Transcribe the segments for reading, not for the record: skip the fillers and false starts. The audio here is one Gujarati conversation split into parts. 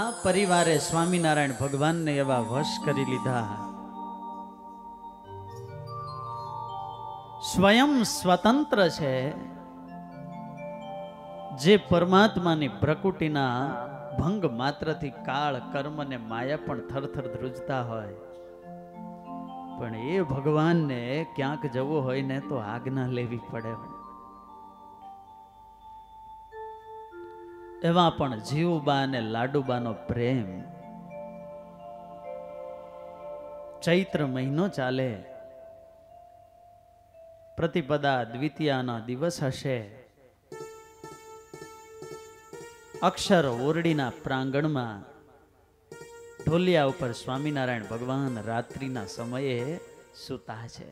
આ પરિવારે સ્વામિનારાયણ ભગવાનને એવા વશ કરી લીધા, સ્વયં સ્વતંત્ર છે, જે પરમાત્માની પ્રકૃતિના ભંગ માત્રથી કાળ કર્મ ને માયા પણ થરથર ધ્રુજતા હોય, પણ એ ભગવાનને ક્યાંક જવું હોય ને તો આજ્ઞા લેવી પડે. એવા પણ જીવબા અને લાડુબાનો પ્રેમ. ચૈત્ર મહિનો ચાલે, પ્રતિપદા દ્વિતીયાના દિવસ હશે. અક્ષર ઓરડીના પ્રાંગણમાં ઢોલિયા ઉપર સ્વામિનારાયણ ભગવાન રાત્રિના સમયે સૂતા છે.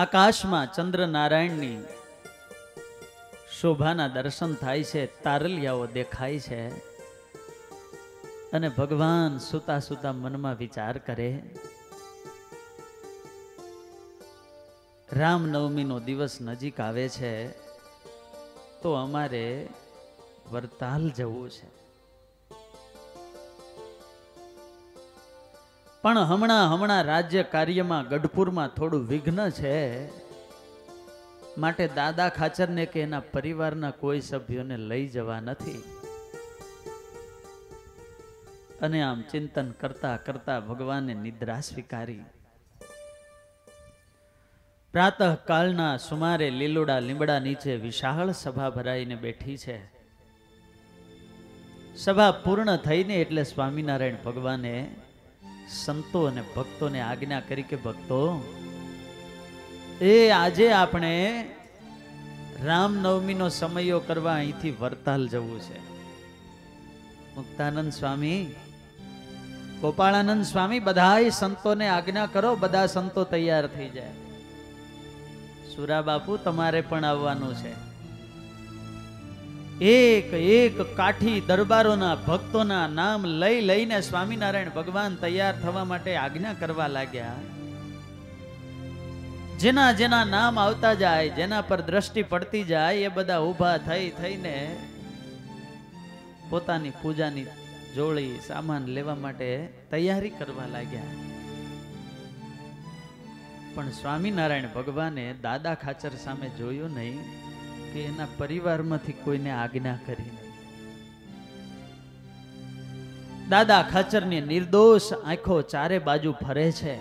આકાશમાં ચંદ્રનારાયણની શોભાના દર્શન થાય છે, તારલિયાઓ દેખાય છે, અને ભગવાન સૂતા સૂતા મનમાં વિચાર કરે, રામનવમીનો દિવસ નજીક આવે છે તો અમારે વરતાલ જવું છે, પણ હમણાં રાજ્ય કાર્યમાં ગઢપુરમાં થોડું વિઘ્ન છે, માટે દાદા ખાચરને કે એના પરિવારના કોઈ સભ્યોને લઈ જવા નથી. અને આમ ચિંતન કરતા કરતા ભગવાને નિદ્રા સ્વીકારી. પ્રાતઃ કાળના સુમારે લીલોડા લીમડા નીચે વિશાળ સભા ભરાઈને બેઠી છે. સભા પૂર્ણ થઈને એટલે સ્વામિનારાયણ ભગવાને સંતો અને ભક્તોને આજ્ઞા કરી કે ભક્તો, આજે આપણે રામનવમીનો સમયો કરવા અહીંથી વરતાલ જવું છે. મુક્તાનંદ સ્વામી, ગોપાળાનંદ સ્વામી, બધાય સંતોને આજ્ઞા કરો, બધા સંતો તૈયાર થઈ જાય. સુરા બાપુ, તમારે પણ આવવાનું છે. એક એક કાઠી દરબારોના ભક્તોના નામ લઈ લઈને સ્વામિનારાયણ ભગવાન તૈયાર થવા માટે આજ્ઞા કરવા લાગ્યા. જેના જેના નામ આવતા જાય, જેના પર દ્રષ્ટિ પડતી જાય, એ બધા ઊભા થઈને પોતાની પૂજાની જોડી સામાન લેવા માટે તૈયારી કરવા લાગ્યા. પણ સ્વામિનારાયણ ભગવાને દાદા ખાચર સામે જોયું નહીં કે એના પરિવારમાંથી કોઈને આજ્ઞા કરી નહીં. દાદા ખાચરની નિર્દોષ આંખો ચારે બાજુ ફરે છે.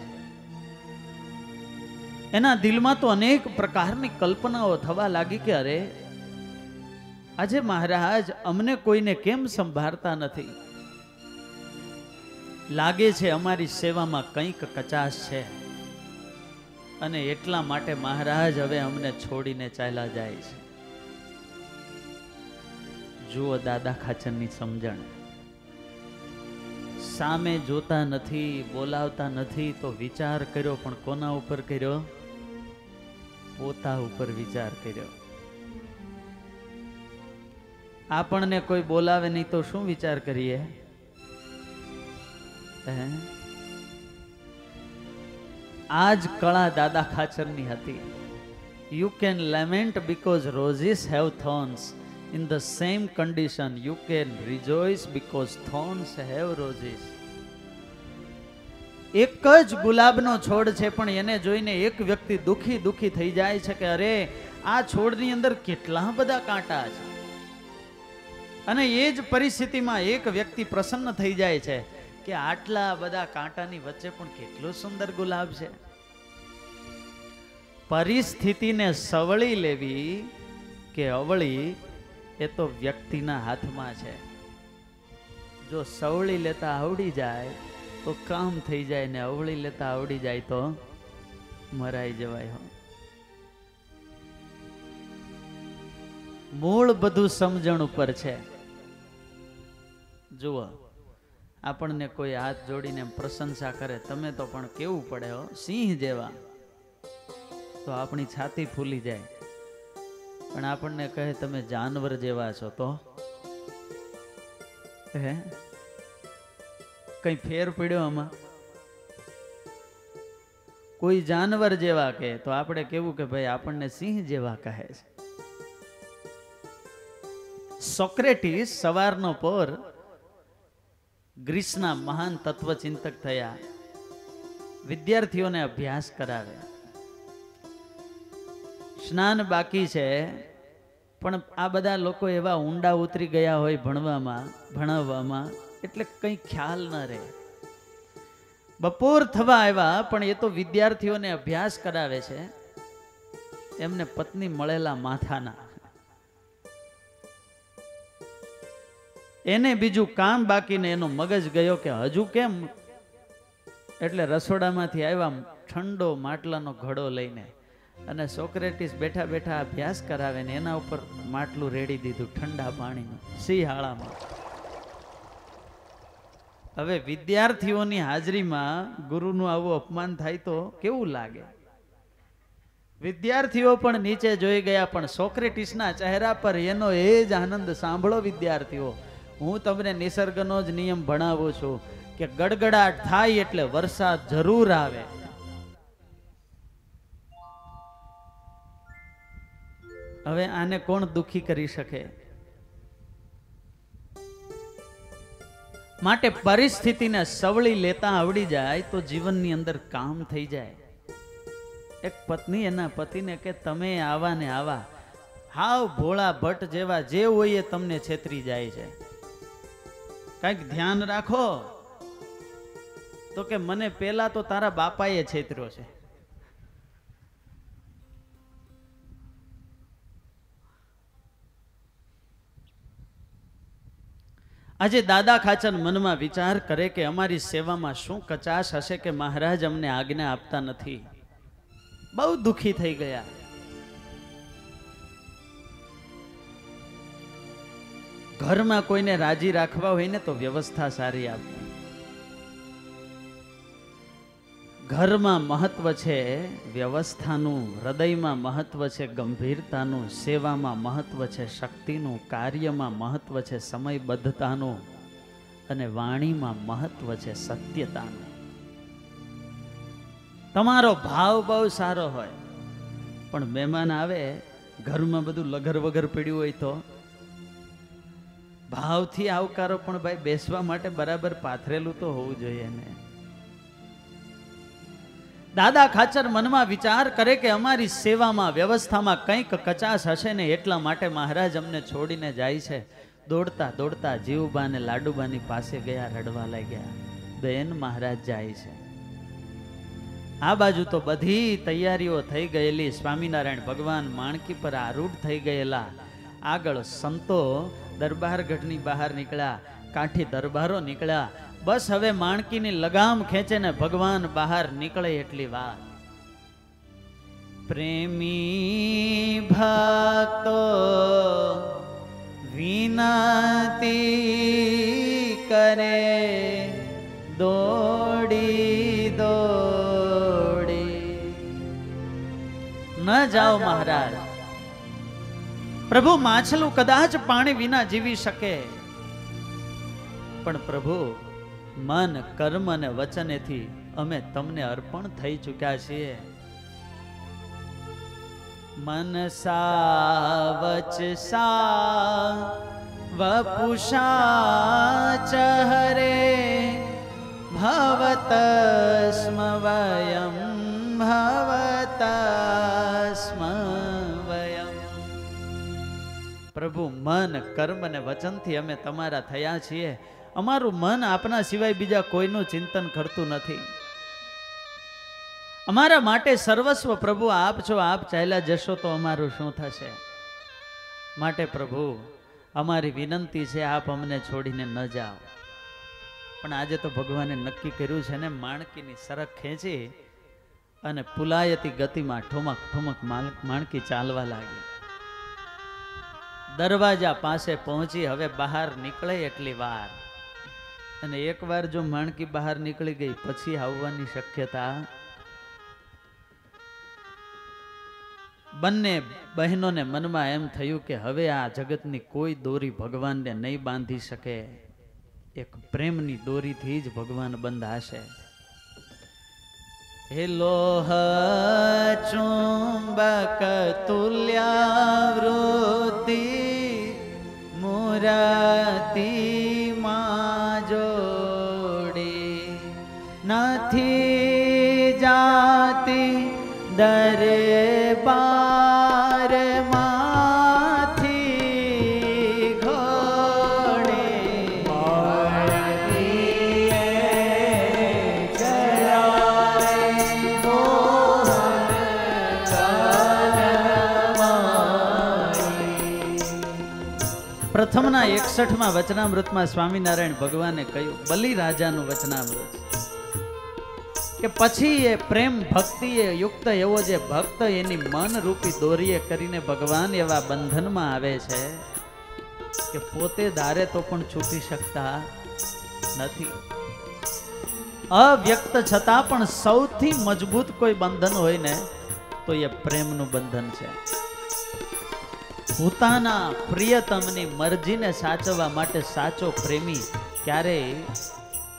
એના દિલમાં તો અનેક પ્રકારની કલ્પનાઓ થવા લાગી કે અરે, આજે મહારાજ અમને કોઈને કેમ સંભાળતા નથી? લાગે છે અમારી સેવામાં કંઈક કચાશ છે, અને એટલા માટે મહારાજ હવે અમને છોડીને ચાલ્યા જાય છે. જુઓ દાદા ખાચરની સમજણ. સામે જોતા નથી, બોલાવતા નથી તો વિચાર કર્યો, પણ કોના ઉપર કર્યો? પોતા ઉપર વિચાર કર્યો. આપણને કોઈ બોલાવે નહીં તો શું વિચાર કરીએ? આજ કળા દાદા ખાચરની હતી. You can lament because roses have thorns. In the same condition, you can rejoice because thorns have roses. એક જ ગુલાબનો છોડ છે, પણ એને જોઈને એક વ્યક્તિ દુખી થઈ જાય છે કે અરે, આ છોડની અંદર કેટલા બધા કાંટા છે. અને એ જ પરિસ્થિતિમાં એક વ્યક્તિ પ્રસન્ન થઈ જાય છે કે આટલા બધા કાંટાની વચ્ચે પણ કેટલો સુંદર ગુલાબ છે. પરિસ્થિતિને સવળી લેવી કે અવળી, એ તો વ્યક્તિના હાથમાં છે. જો સવળી લેતા આવડી જાય તો કામ થઈ જાય, ને અવળી લેતા આવડી જાય તો મરાઈ જવાય. મૂળ બધું સમજણ ઉપર છે. જુઓ, આપણને કોઈ હાથ જોડીને પ્રશંસા કરે, તમે તો પણ કેવું પડે હો, સિંહ જેવા, તો આપણી છાતી ફૂલી જાય. પણ આપણને કહે તમે જાનવર જેવા છો, તો કઈ ફેર પડ્યો આમાં? કોઈ જાનવર જેવા કહે તો આપણે કેવું કે ભાઈ આપણને સિંહ જેવા કહે છે. સોક્રેટિસ સવારનો પોર ગ્રીસના મહાન તત્વચિંતક થયા, વિદ્યાર્થીઓને અભ્યાસ કરાવે. સ્નાન બાકી છે, પણ આ બધા લોકો એવા ઊંડા ઉતરી ગયા હોય ભણાવવામાં, એટલે કંઈ ખ્યાલ ન રહે. બપોર થવા આવ્યા, પણ એ તો વિદ્યાર્થીઓને અભ્યાસ કરાવે છે. એમને પત્ની મળેલા માથાના, એને બીજું કામ બાકી ને એનો મગજ ગયો કે હજુ કેમ. એટલે રસોડામાંથી આવ્યા ઠંડો માટલાનો ઘડો લઈને, અને સોક્રેટિસ બેઠા બેઠા અભ્યાસ કરાવે ને એના ઉપર માટલું રેડી દીધું ઠંડા પાણીનું શિયાળામાં. હવે વિદ્યાર્થીઓની હાજરીમાં ગુરુનું આવું અપમાન થાય તો કેવું લાગે. વિદ્યાર્થીઓ પણ નીચે જોઈ ગયા, પણ સોક્રેટિસના ચહેરા પર એનો એ જ આનંદ. સાંભળો વિદ્યાર્થીઓ, હું તમને નિસર્ગનો જ નિયમ ભણાવું છું કે ગડગડાટ થાય એટલે વરસાદ જરૂર આવે. હવે આને કોણ દુખી કરી શકે? માટે પરિસ્થિતિને સવળી લેતા આવડી જાય તો જીવનની અંદર કામ થઈ જાય. એક પત્ની એના પતિને કે તમે આવા ને આવા હાવ ભોળા ભટ્ટ જેવા જે હોય એ તમને છેતરી જાય છે, કંઈક ધ્યાન રાખો. તો કે મને પેલા તો તારા બાપાએ છેતર્યો છે. આજે દાદા ખાચર મનમાં વિચાર કરે કે અમારી સેવામાં શું કચાશ હશે કે મહારાજ અમને આજ્ઞા આપતા નથી. બહુ દુખી થઈ ગયા. ઘરમાં કોઈને રાજી રાખવા હોય ને તો વ્યવસ્થા સારી આપવી. ઘરમાં મહત્વ છે વ્યવસ્થાનું, હૃદયમાં મહત્વ છે ગંભીરતાનું, સેવામાં મહત્વ છે શક્તિનું, કાર્યમાં મહત્વ છે સમયબદ્ધતાનું, અને વાણીમાં મહત્વ છે સત્યતાનું. તમારો ભાવ બહુ સારો હોય, પણ મહેમાન આવે, ઘરમાં બધું લગર વગર પડ્યું હોય તો ભાવથી આવકારો, પણ ભાઈ બેસવા માટે બરાબર પાથરેલું તો હોવું જોઈએ ને. દાદા ખાચર મનમાં વિચાર કરે કે અમારી સેવામાં વ્યવસ્થામાં કંઈક કચાશ હશે ને, એટલા માટે મહારાજ અમને છોડીને જાય છે. દોડતા દોડતા જીવબા ને લાડુબાની પાસે ગયા, રડવા લાગ્યા. બેન, મહારાજ જાય છે. આ બાજુ તો બધી તૈયારીઓ થઈ ગયેલી. સ્વામિનારાયણ ભગવાન માણકી પર આરૂઢ થઈ ગયેલા. આગળ સંતો દરબારગઢની બહાર નીકળ્યા, કાઠી દરબારો નીકળ્યા. બસ હવે માણકીની લગામ ખેંચે ને ભગવાન બહાર નીકળે એટલી વાત. પ્રેમી ભક્તો વિનતી કરે, દોડી દોડી. ન જાઓ મહારાજ, પ્રભુ માછલું કદાચ પાણી વિના જીવી શકે, પણ પ્રભુ મન, કર્મ અને વચનેથી અમે તમને અર્પણ થઈ ચૂક્યા છીએ. મનસા વચસા વપુષા ચ હરે ભવતસ્મ વયમ ભવતસ્મ વયમ. પ્રભુ મન, કર્મ અને વચનથી અમે તમારા થયા છીએ. અમારું મન આપના સિવાય બીજા કોઈનું ચિંતન કરતું નથી. અમારા માટે સર્વસ્વ પ્રભુ આપ છો. આપ ચાલ્યા જશો તો અમારું શું થશે? માટે પ્રભુ અમારી વિનંતી છે, આપ અમને છોડીને ન જાઓ. પણ આજે તો ભગવાને નક્કી કર્યું છે ને, માણકીની સરક ખેંચી અને પુલાયતી ગતિમાં ઠુમક ઠુમક માણકી ચાલવા લાગી. દરવાજા પાસે પહોંચી. હવે બહાર નીકળે એટલી વાર, અને એકવાર જો માણકી બહાર નીકળી ગઈ પછી આવવાની શક્યતા. બંને બહેનોને મનમાં એમ થયું કે હવે આ જગતની કોઈ દોરી ભગવાનને નહીં બાંધી શકે, એક પ્રેમની દોરીથી જ ભગવાન બંધાશે. હે લોહ ચુંબક તુલ્યાવૃત્તિ પ્રથમના 61માં વચનામૃતમાં સ્વામિનારાયણ ભગવાને કહ્યું, બલિરાજાનું વચનામૃત, કે પછી એ પ્રેમ ભક્તિએ યુક્ત એવો જે ભક્ત એની મન રૂપી દોરીએ કરીને ભગવાન એવા બંધનમાં આવે છે કે પોતે દારે તો પણ છૂટી શકતા નથી. અવ્યક્ત છતાં પણ સૌથી મજબૂત કોઈ બંધન હોય ને તો એ પ્રેમનું બંધન છે. પોતાના પ્રિયતમની મરજીને સાચવવા માટે સાચો પ્રેમી ક્યારેય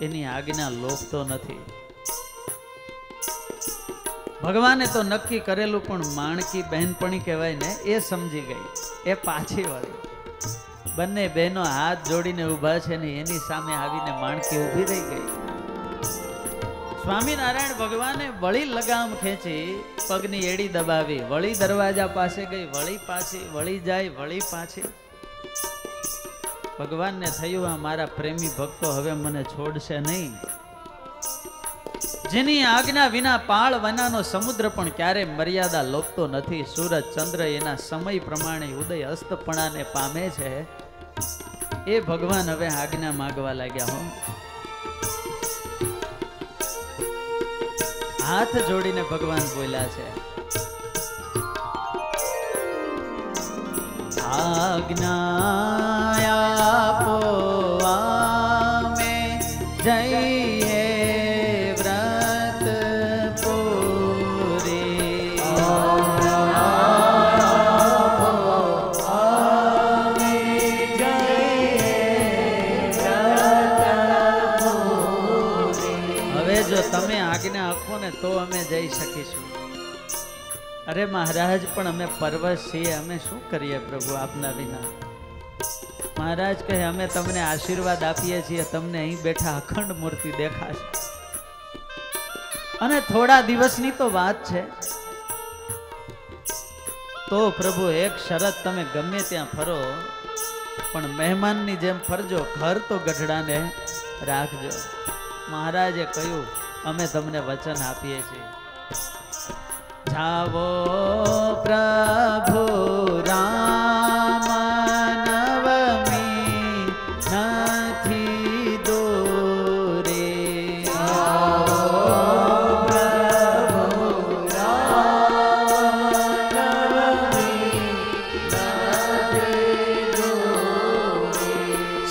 એની આજ્ઞા લોકતો નથી. ભગવાને તો નક્કી કરેલું, પણ માણકી બહેનપણી કહેવાય ને, એ સમજી ગઈ, એ પાછી વળી. બંને બહેનો હાથ જોડીને ઊભા છે ને એની સામે આવીને માણકી ઊભી રહી ગઈ. સ્વામિનારાયણ ભગવાને વળી લગામ ખેંચી, પગની એડી દબાવી, વળી દરવાજા પાસે ગઈ, વળી પાછી, વળી જાય, વળી પાછી. ભગવાનને થયું, આ મારા પ્રેમી ભક્તો હવે મને છોડશે નહીં. જેની આજ્ઞા વિના પાળ વનાનો સમુદ્ર પણ ક્યારે મર્યાદા લોપતો નથી. સૂરજ ચંદ્ર એના સમય પ્રમાણે ઉદય અસ્તપણાને પામે છે. એ ભગવાન હવે આજ્ઞા માંગવા લાગ્યા. હો, હાથ જોડીને ભગવાન બોલ્યા છે, આજ્ઞા આપો આમે જઈએ વ્રત પૂરી. હવે જો તમે આજ્ઞા આપો ને તો અમે જઈ શકીશું. અરે મહારાજ, પણ અમે પરવશ છીએ, અમે શું કરીએ પ્રભુ આપના વિના. મહારાજ કહે, અમે તમને આશીર્વાદ આપીએ છીએ, તમને અહીં બેઠા અખંડ મૂર્તિ દેખાશે. અને થોડા દિવસની તો વાત છે. તો પ્રભુ એક શરત, તમે ગમે ત્યાં ફરો પણ મહેમાનની જેમ ફરજો, ઘર તો ગઢડાને રાખજો. મહારાજે કહ્યું, અમે તમને વચન આપીએ છીએ. જાવો પ્રભુ રામ નવમી નથી દૂરે.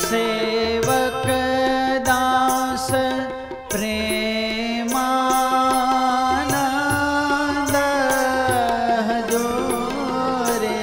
સેવક દાસ પ્રેમાનંદ જોરે.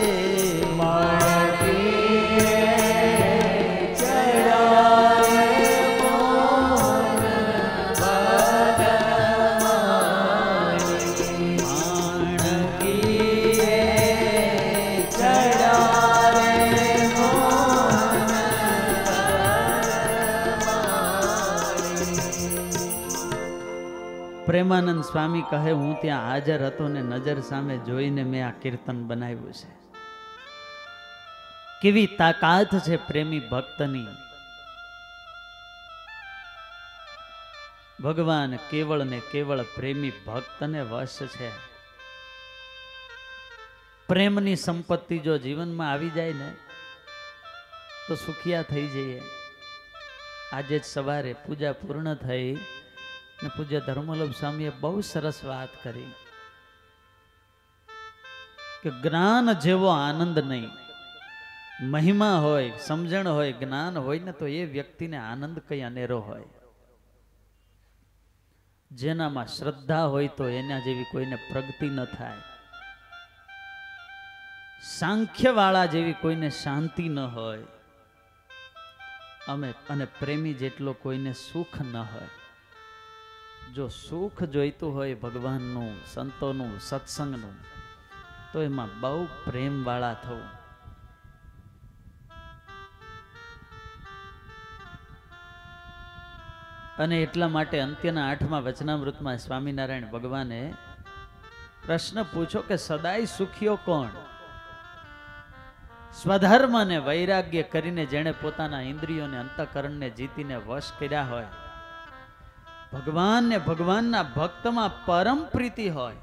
પ્રેમાનંદ સ્વામી કહે, હું ત્યાં હાજર હતો ને નજર સામે જોઈને મેં આ કીર્તન બનાવ્યું છે. કેવી તાકાત છે પ્રેમી ભક્તની. ભગવાન કેવળ ને કેવળ પ્રેમી ભક્તને વશ છે. પ્રેમની સંપત્તિ જો જીવનમાં આવી જાય ને તો સુખિયા થઈ જઈએ. આજે જ સવારે પૂજા પૂર્ણ થઈ ને પૂજ્ય ધર્મવલ્લભ સ્વામીએ બહુ સરસ વાત કરી કે જ્ઞાન જેવો આનંદ નહીં. મહિમા હોય, સમજણ હોય, જ્ઞાન હોય ને તો એ વ્યક્તિને આનંદ કઈ અનેરો હોય. જેનામાં શ્રદ્ધા હોય તો એના જેવી કોઈને પ્રગતિ ન થાય. સાંખ્ય વાળા જેવી કોઈને શાંતિ ન હોય. અને પ્રેમી જેટલો કોઈને સુખ ન હોય. જો સુખ જોઈતું હોય ભગવાનનું, સંતોનું, સત્સંગનું, તો એમાં બહુ પ્રેમ વાળા થવું. અને એટલા માટે અંત્યના 8મા વચનામૃતમાં સ્વામિનારાયણ ભગવાને પ્રશ્ન પૂછો કે સદાય સુખીઓ કોણ? સ્વધર્મ અને વૈરાગ્ય કરીને જેણે પોતાના ઇન્દ્રિયોને, અંતઃકરણને જીતીને વશ કર્યા હોય, ભગવાનને, ભગવાનના ભક્તમાં પરમ પ્રીતિ હોય,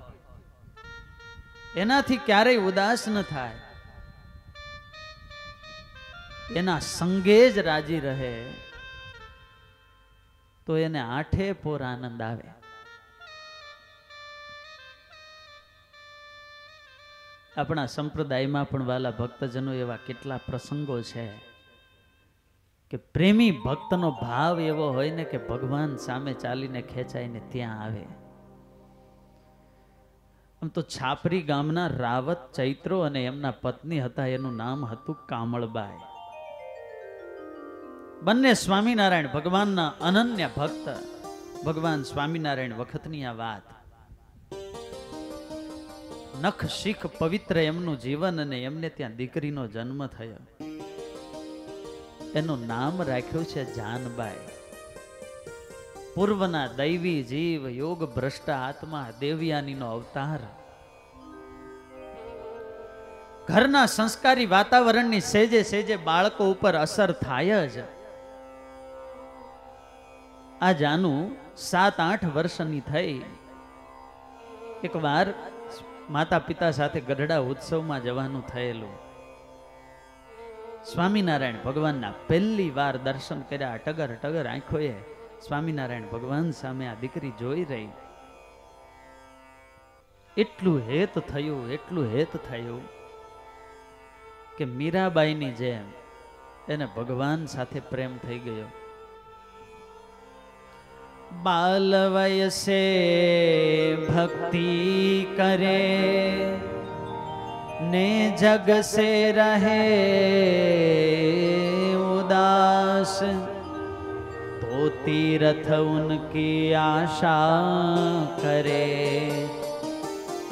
એનાથી ક્યારેય ઉદાસ ન થાય. એના સંગે જ રાજી રહે તો એને આઠે પોર આનંદ આવે. આપણા સંપ્રદાયમાં પણ વાલા ભક્તજનો એવા કેટલા પ્રસંગો છે કે પ્રેમી ભક્તનો ભાવ એવો હોય ને કે ભગવાન સામે ચાલીને ખેંચાઈને ત્યાં આવે. આમ તો છાપરી ગામના રાવત ચૈત્રો અને એમના પત્ની હતા, એનું નામ હતું કામળબાઈ. બંને સ્વામિનારાયણ ભગવાનના અનન્ય ભક્ત. ભગવાન સ્વામિનારાયણ વખતની આ વાત. નખ શીખ પવિત્ર એમનું જીવન અને એમને ત્યાં દીકરીનો જન્મ થયો. એનું નામ રાખ્યું છે જાનબાઈ. પૂર્વના દૈવી જીવ, યોગ ભ્રષ્ટ આત્મા, દેવયાનીનો અવતાર. ઘરના સંસ્કારી વાતાવરણની સેજે સેજે બાળકો ઉપર અસર થાય જ. આ જાનુ 7-8 વર્ષની થઈ. એકવાર માતા પિતા સાથે ગઢડા ઉત્સવમાં જવાનું થયેલું. સ્વામિનારાયણ ભગવાનના પહેલી વાર દર્શન કર્યા. ટગર ટગર આંખોએ સ્વામિનારાયણ ભગવાન સામે આ દીકરી જોઈ રહી. એટલું હેત થયું કે મીરાબાઈની જેમ એને ભગવાન સાથે પ્રેમ થઈ ગયો. બાલ વયસે ભક્તિ કરે ને જગ સે રહે ઉદાસ, તો तीरथ उनकी आशा करे,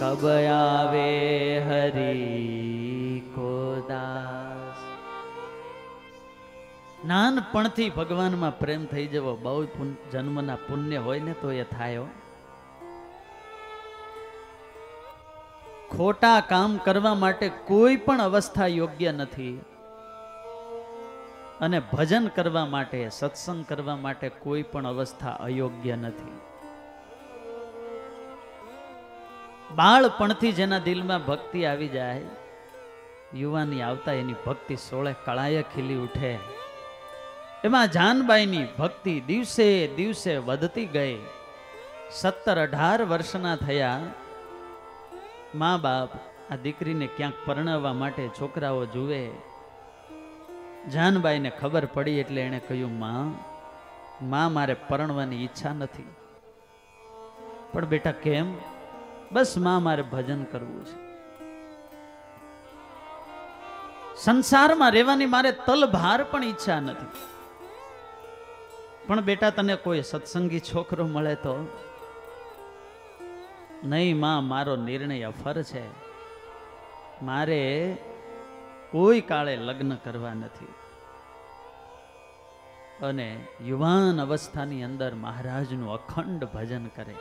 कब आवे हरि को दास। નાનપણથી ભગવાનમાં પ્રેમ થઈ જવો બહુ જન્મના પુણ્ય હોય ને તો એ થાય. ખોટા કામ કરવા માટે કોઈ પણ અવસ્થા યોગ્ય નથી, અને ભજન કરવા માટે, સત્સંગ કરવા માટે કોઈ પણ અવસ્થા અયોગ્ય નથી. બાળપણથી જેના દિલમાં ભક્તિ આવી જાય, યુવાની આવતા એની ભક્તિ 16 કળાએ ખીલી ઉઠે. એમાં જાનબાઈની ભક્તિ દિવસે દિવસે વધતી ગઈ. 17-18 વર્ષના થયા. મા બાપ આ દીકરીને ક્યાંક પરણાવવા માટે છોકરાઓ જુએ. જાનબાઈને ખબર પડી એટલે એણે કહ્યું, માં મારે પરણવાની ઈચ્છા નથી. પણ બેટા કેમ? બસ માં મારે ભજન કરવું છે. સંસારમાં રહેવાની મારે તલભાર પણ ઈચ્છા નથી. પણ બેટા તને કોઈ સત્સંગી છોકરો મળે તો? નહીં માં, મારો નિર્ણય અફર છે. મારે કોઈ કાળે લગ્ન કરવા નથી. અને યુવાન અવસ્થાની અંદર મહારાજનું અખંડ ભજન કરે.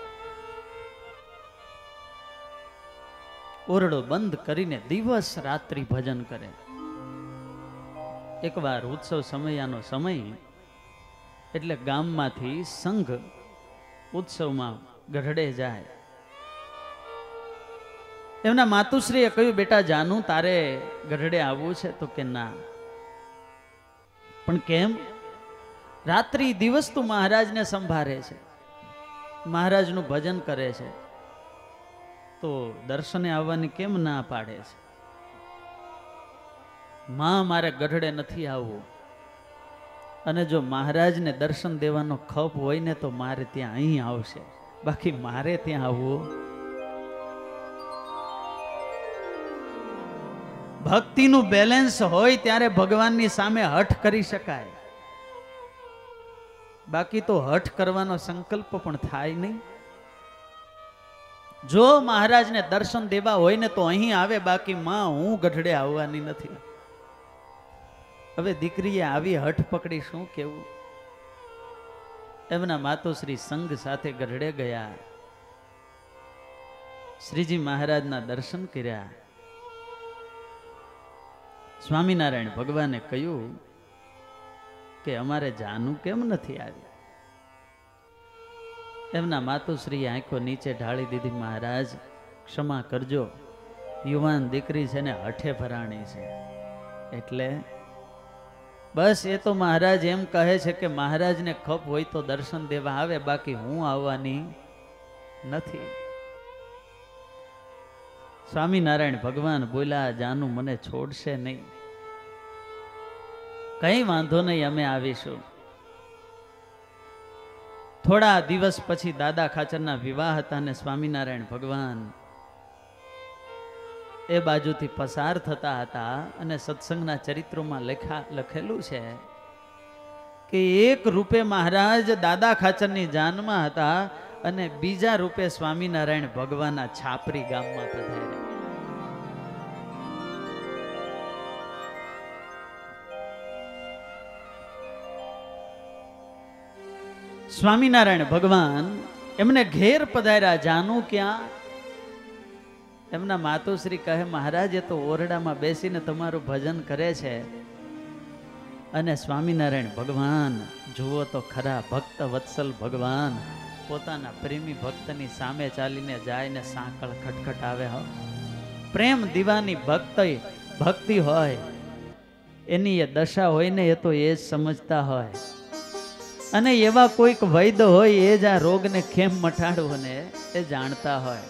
ઓરડો બંધ કરીને દિવસ રાત્રિ ભજન કરે. એકવાર ઉત્સવ સમયાનો સમય એટલે ગામમાંથી સંઘ ઉત્સવમાં ગઢડે જાય. એમના માતુશ્રીએ કહ્યું, બેટા જાનુ તારે ગઢડે આવવું છે? તો કે ના. પણ કેમ? રાત્રિ દિવસ તું મહારાજને સંભાળે છે, મહારાજનું ભજન કરે છે, તો દર્શને આવવાની કેમ ના પાડે છે? માં મારે ગઢડે નથી આવવું, અને જો મહારાજને દર્શન દેવાનો ખપ હોય ને તો મારે ત્યાં અહીં આવશે, બાકી મારે ત્યાં આવવું. ભક્તિનું બેલેન્સ હોય ત્યારે ભગવાનની સામે હઠ કરી શકાય, બાકી તો હઠ કરવાનો સંકલ્પ પણ થાય નહીં. જો મહારાજને દર્શન દેવા હોય ને તો અહીં આવે, બાકી માં હું ગઢડે આવવાની નથી. હવે દીકરીએ આવી હઠ પકડી શું કેવું? એમના માતુશ્રી સંઘ સાથે ગઢડે ગયા. શ્રીજી મહારાજના દર્શન કર્યા. સ્વામિનારાયણ ભગવાને કહ્યું કે અમારે જાનુ કેમ નથી આવી? એમના માતુશ્રીએ આંખો નીચે ઢાળી દીધી, મહારાજ ક્ષમા કરજો, યુવાન દીકરી છે ને હઠે ભરાણી છે, એટલે બસ એ તો મહારાજ એમ કહે છે કે મહારાજને ખપ હોય તો દર્શન દેવા આવે, બાકી હું આવવાની નથી. સ્વામિનારાયણ ભગવાન બોલ્યા, જાનુ મને છોડશે નહીં. કઈ વાંધો નહીં, અમે આવીશું. થોડા દિવસ પછી દાદા ખાચરના વિવાહ હતા અને સ્વામિનારાયણ ભગવાન એ બાજુથી પસાર થતા હતા અને સત્સંગના ચરિત્રોમાં લખેલું છે કે એક રૂપે મહારાજ દાદા ખાચરની જાનમાં હતા અને બીજા રૂપે સ્વામિનારાયણ ભગવાનના છાપરી ગામમાં પધાર્યા. સ્વામિનારાયણ ભગવાન એમને ઘેર પધાર્યા. જાનું ક્યાં? એમના માતુશ્રી કહે, મહારાજ એ તો ઓરડામાં બેસીને તમારું ભજન કરે છે. અને સ્વામિનારાયણ ભગવાન જુઓ તો ખરા, ભક્ત વત્સલ ભગવાન પોતાના પ્રેમી ભક્તની સામે ચાલીને જાય ને સાંકળ ખટખટાવે. હો, પ્રેમ દીવાની ભક્તિ હોય એની એ દશા હોય ને એ તો એ જ સમજતા હોય. અને એવા કોઈક વૈદ્ય હોય એ જ આ રોગને કેમ મટાડવો ને એ જાણતા હોય.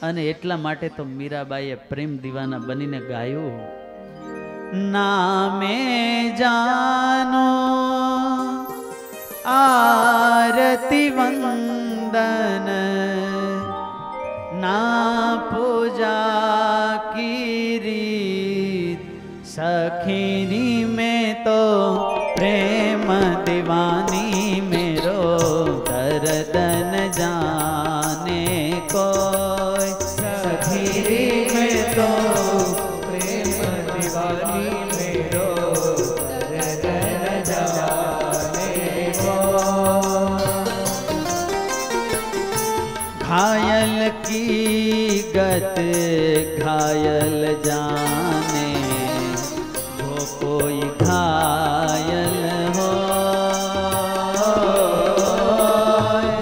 અને એટલા માટે તો મીરાબાઈએ પ્રેમ દીવાના બનીને ગાયું, નામે જાનો આરતી વંદન ના પૂજા કી રીત સખીની में तो प्रेम दीवानी मेरो दर्द न जाने कोई सखी में तो प्रेम दीवानी मेरो दर्द न जाने कोई घायल की गत घायल जाने कोई घायल हो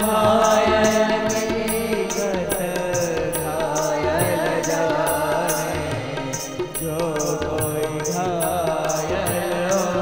घायल की गत घायल जाने जो कोई घायल हो.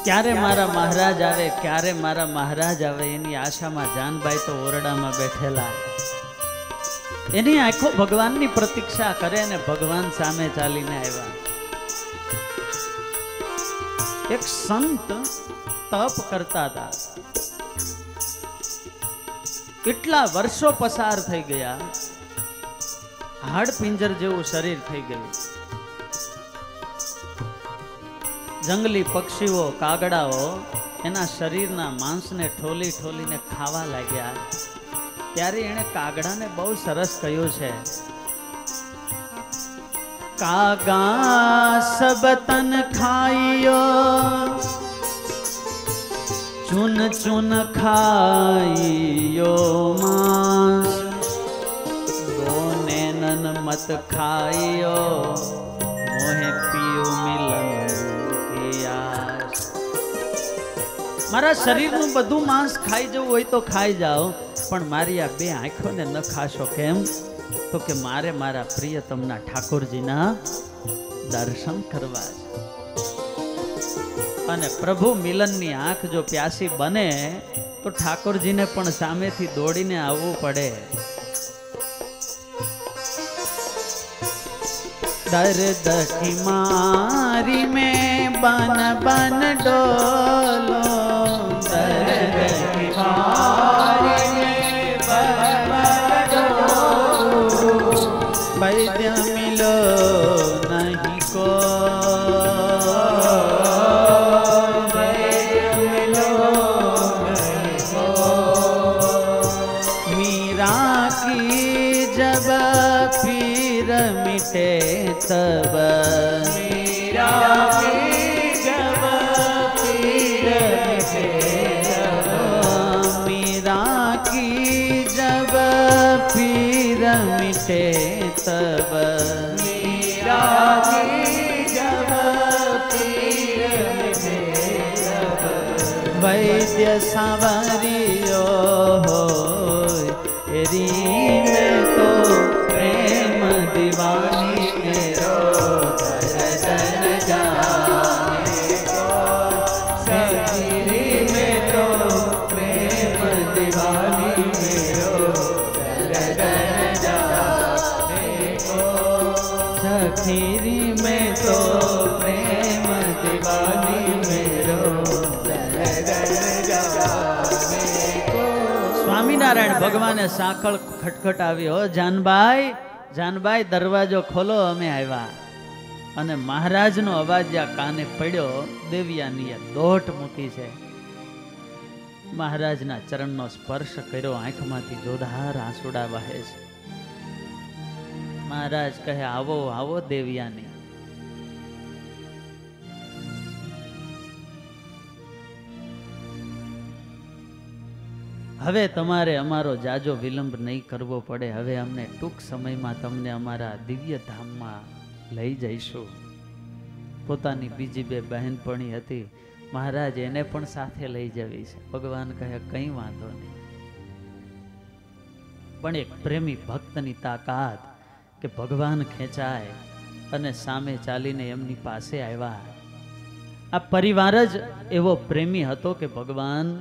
ક્યારે મારા મહારાજ આવે, ક્યારે મારા મહારાજ આવે એની આશામાં જાનબાઈ તો ઓરડામાં બેઠેલા. એની આંખો ભગવાનની પ્રતીક્ષા કરે ને ભગવાન સામે ચાલીને આવ્યા. એક સંત તપ કરતા હતા. કેટલા વર્ષો પસાર થઈ ગયા, હાડપિંજર જેવું શરીર થઈ ગયું. જંગલી પક્ષીઓ, કાગડાઓ એના શરીરના માંસને ઠોલી ઠોલીને ખાવા લાગ્યા. ત્યારે એણે કાગડાને બહુ સરસ કહ્યું છે, કાગા સબ તન ખાઈયો ચુન ચુન ખાઈયો માંસ દોને નન મત ખાઈયો મોહે પીયું મિલન. મારા શરીરનું બધું માંસ ખાઈ જવું હોય તો ખાઈ જાઓ, પણ મારી આ બે આંખોને ન ખાશો. કેમ? તો કે મારે મારા પ્રિયતમના ઠાકોરજીના દર્શન કરવા છે. અને પ્રભુ મિલનની આંખ જો પ્યાસી બને તો ઠાકોરજીને પણ સામેથી દોડીને આવવું પડે. दर्द की मारी में बन बन डोलो, दर्द की मारी में बन बन डोलो, वैद्य मिलो नहीं को वैद्य तब मीरा की जब पीर मिटे मीरा की जब पीर मिटे तब मीरा की जब पीर मिटे तब वैद्य सांवरियो री में तो प्रेम दीवानी मेरो दर्शन जाने को सखीरी में तो प्रेम दीवानी मेरो दर्शन जाने को सखीरी में तो प्रेम दीवानी मेरो दर्शन जाने को। સ્વામિનારાયણ ભગવાને સાંકળ ખટખટાવી હો જાનભાઈ જાનભાઈ દરવાજો ખોલો અમે આવ્યા અને મહારાજનો અવાજ જ્યાં કાને પડ્યો દેવિયાની દોટ મૂકી છે મહારાજના ચરણનો સ્પર્શ કર્યો આંખમાંથી જોરદાર આંસુડા વહે છે મહારાજ કહે આવો આવો દેવિયાની હવે તમારે અમારો જાજો વિલંબ નહીં કરવો પડે હવે અમને ટૂંક સમયમાં તમને અમારા દિવ્ય ધામમાં લઈ જઈશું પોતાની બીજી બે બહેનપણી હતી મહારાજ એને પણ સાથે લઈ જવી છે ભગવાન કહે કંઈ વાંધો નહીં પણ એક પ્રેમી ભક્તની તાકાત કે ભગવાન ખેંચાય અને સામે ચાલીને એમની પાસે આવ્યા આ પરિવાર જ એવો પ્રેમી હતો કે ભગવાન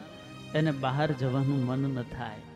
એને બહાર જવાનું મન ન થાય